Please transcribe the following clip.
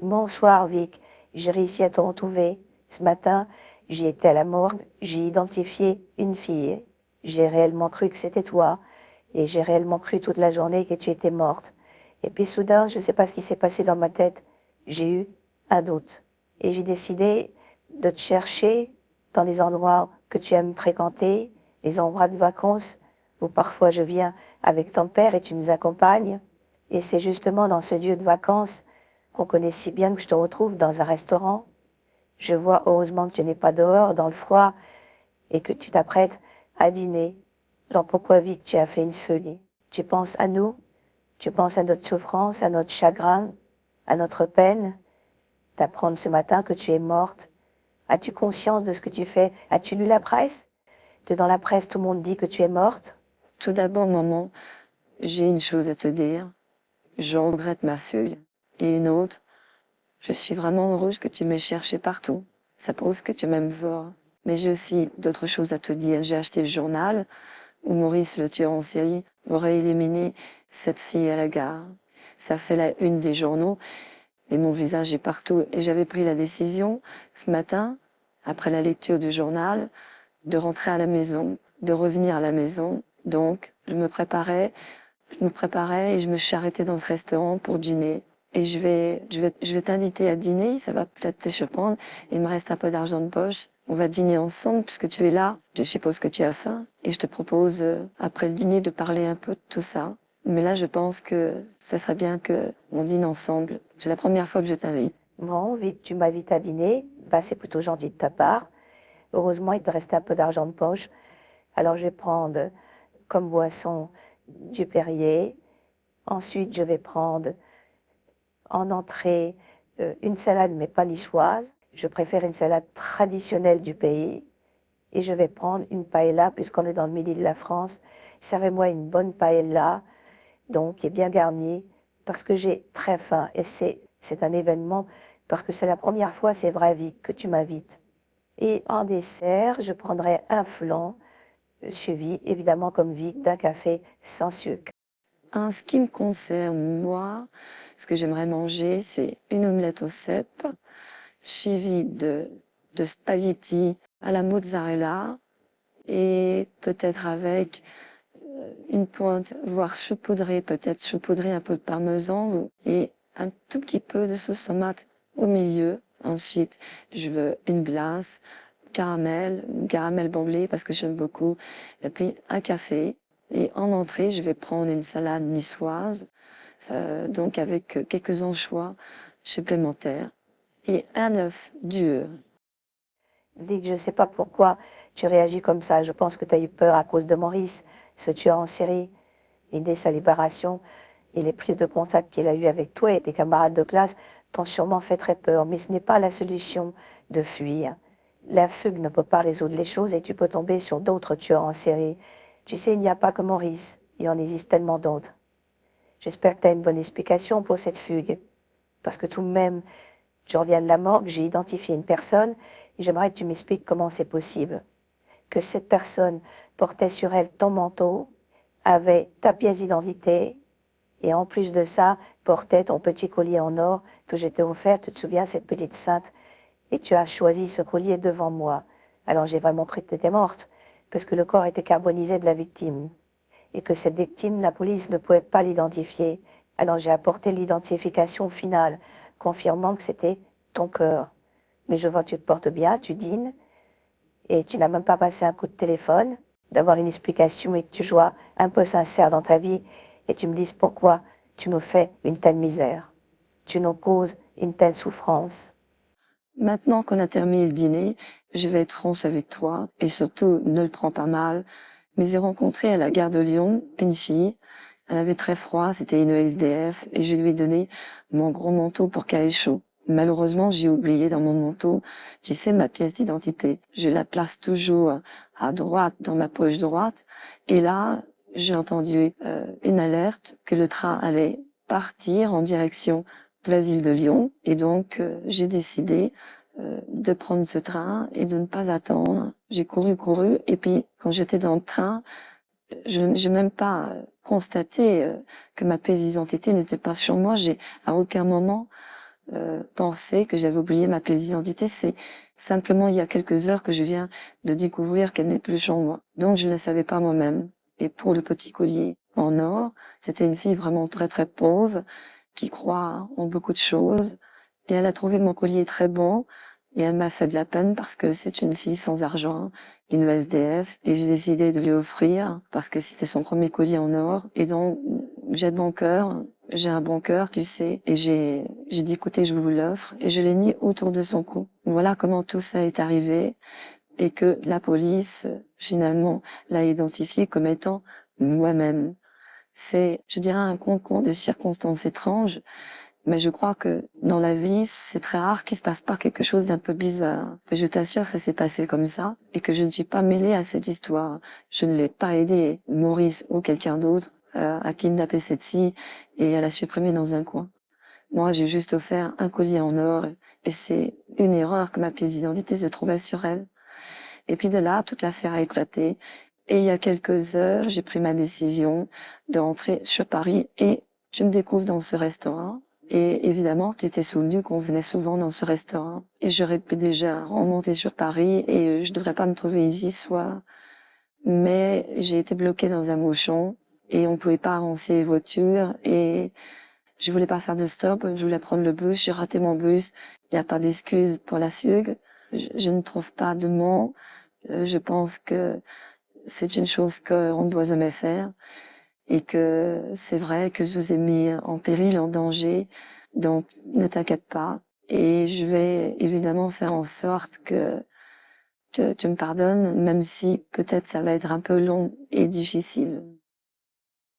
Bonsoir Vic, j'ai réussi à te retrouver. Ce matin, j'y étais à la morgue, j'ai identifié une fille. J'ai réellement cru que c'était toi et j'ai réellement cru toute la journée que tu étais morte. Et puis soudain, je ne sais pas ce qui s'est passé dans ma tête, j'ai eu un doute. Et j'ai décidé de te chercher dans les endroits que tu aimes fréquenter, les endroits de vacances où parfois je viens avec ton père et tu nous accompagnes. Et c'est justement dans ce lieu de vacances qu'on connaît si bien que je te retrouve dans un restaurant. Je vois heureusement que tu n'es pas dehors, dans le froid, et que tu t'apprêtes à dîner. Alors pourquoi vite tu as fait une folie? Tu penses à nous? Tu penses à notre souffrance, à notre chagrin, à notre peine? D'apprendre ce matin que tu es morte. As-tu conscience de ce que tu fais? As-tu lu la presse? Que dans la presse, tout le monde dit que tu es morte? Tout d'abord, maman, j'ai une chose à te dire. Je regrette ma feuille. Et une autre, je suis vraiment heureuse que tu m'aies cherché partout. Ça prouve que tu m'aimes fort. Mais j'ai aussi d'autres choses à te dire. J'ai acheté le journal où Maurice, le tueur en série, aurait éliminé cette fille à la gare. Ça fait la une des journaux et mon visage est partout. Et j'avais pris la décision, ce matin, après la lecture du journal, de rentrer à la maison, de revenir à la maison. Donc, je me préparais et je me suis arrêtée dans ce restaurant pour dîner. Et je vais t'inviter à dîner, ça va peut-être te surprendre. Il me reste un peu d'argent de poche. On va dîner ensemble puisque tu es là. Je suppose que tu as faim. Et je te propose, après le dîner, de parler un peu de tout ça. Mais là, je pense que ça serait bien que on dîne ensemble. C'est la première fois que je t'invite. Bon, vite, tu m'invites à dîner. Bah, c'est plutôt gentil de ta part. Heureusement, il te reste un peu d'argent de poche. Alors, je vais prendre comme boisson du Perrier. Ensuite, je vais prendre en entrée une salade, mais pas niçoise. Je préfère une salade traditionnelle du pays. Et je vais prendre une paella, puisqu'on est dans le midi de la France. Servez-moi une bonne paella, donc qui est bien garnie, parce que j'ai très faim. Et c'est un événement, parce que c'est la première fois, c'est vrai, Vic, que tu m'invites. Et en dessert, je prendrai un flan, suivi, évidemment, comme Vic, d'un café sans sucre. En ce qui me concerne, moi, ce que j'aimerais manger, c'est une omelette au cèpe, suivie de spaghettis à la mozzarella et peut-être avec une pointe, voire peut-être saupoudré un peu de parmesan et un tout petit peu de sauce tomate au milieu. Ensuite, je veux une glace, caramel bomblé parce que j'aime beaucoup, et puis un café. Et en entrée, je vais prendre une salade niçoise, donc avec quelques anchois supplémentaires et un œuf dur. Vic, je ne sais pas pourquoi tu réagis comme ça. Je pense que tu as eu peur à cause de Maurice, ce tueur en série. Et dès sa libération, et les prises de contact qu'il a eues avec toi et tes camarades de classe t'ont sûrement fait très peur. Mais ce n'est pas la solution de fuir. La fugue ne peut pas résoudre les choses et tu peux tomber sur d'autres tueurs en série. Tu sais, il n'y a pas que Maurice. Il en existe tellement d'autres. J'espère que tu as une bonne explication pour cette fugue. Parce que tout de même, je reviens de la morgue, j'ai identifié une personne et j'aimerais que tu m'expliques comment c'est possible. Que cette personne portait sur elle ton manteau, avait ta pièce d'identité et en plus de ça, portait ton petit collier en or que je t'ai offert, tu te souviens, cette petite sainte. Et tu as choisi ce collier devant moi. Alors j'ai vraiment cru que tu étais morte, parce que le corps était carbonisé de la victime. Et que cette victime, la police ne pouvait pas l'identifier. Alors j'ai apporté l'identification finale, confirmant que c'était ton cœur. Mais je vois que tu te portes bien, tu dînes, et tu n'as même pas passé un coup de téléphone, d'avoir une explication et que tu sois un peu sincère dans ta vie et tu me dises pourquoi tu nous fais une telle misère, tu nous causes une telle souffrance. Maintenant qu'on a terminé le dîner, je vais être ronce avec toi et surtout ne le prends pas mal. Mais j'ai rencontré à la gare de Lyon une fille. Elle avait très froid, c'était une SDF et je lui ai donné mon gros manteau pour qu'elle ait chaud. Malheureusement, j'ai oublié dans mon manteau, tu sais, ma pièce d'identité. Je la place toujours à droite dans ma poche droite. Et là, j'ai entendu une alerte que le train allait partir en direction de la ville de Lyon. Et donc, j'ai décidé de prendre ce train et de ne pas attendre. J'ai couru. Et puis, quand j'étais dans le train, je n'ai même pas constaté que ma pièce d'identité n'était pas sur moi. À aucun moment, pensé que j'avais oublié ma pièce d'identité. C'est simplement il y a quelques heures que je viens de découvrir qu'elle n'est plus en moi. Donc je ne le savais pas moi-même. Et pour le petit collier en or, c'était une fille vraiment très très pauvre qui croit en beaucoup de choses. Et elle a trouvé mon collier très bon. Et elle m'a fait de la peine parce que c'est une fille sans argent, une SDF, et j'ai décidé de lui offrir parce que c'était son premier collier en or. Et donc, j'ai de bon cœur, j'ai un bon cœur, tu sais, et j'ai dit, écoutez, je vous l'offre, et je l'ai mis autour de son cou. Voilà comment tout ça est arrivé, et que la police, finalement, l'a identifié comme étant moi-même. C'est, je dirais, un concours de circonstances étranges, mais je crois que dans la vie, c'est très rare qu'il se passe pas quelque chose d'un peu bizarre. Et je t'assure que ça s'est passé comme ça et que je ne suis pas mêlée à cette histoire. Je ne l'ai pas aidé, Maurice ou quelqu'un d'autre, à kidnapper cette fille et à la supprimer dans un coin. Moi, j'ai juste offert un collier en or et c'est une erreur que ma pièce d'identité se trouvait sur elle. Et puis de là, toute l'affaire a éclaté. Et il y a quelques heures, j'ai pris ma décision de rentrer sur Paris et tu me découvres dans ce restaurant. Et évidemment, tu étais souvenu qu'on venait souvent dans ce restaurant. Et j'aurais pu déjà remonter sur Paris et je devrais pas me trouver ici ce soir. Mais j'ai été bloquée dans un bouchon et on pouvait pas avancer les voitures et je voulais pas faire de stop. Je voulais prendre le bus. J'ai raté mon bus. Il n'y a pas d'excuse pour la fugue. Je ne trouve pas de mots. Je pense que c'est une chose qu'on ne doit jamais faire et que c'est vrai que je vous ai mis en péril, en danger. Donc, ne t'inquiète pas. Et je vais évidemment faire en sorte que tu me pardonnes, même si peut-être ça va être un peu long et difficile.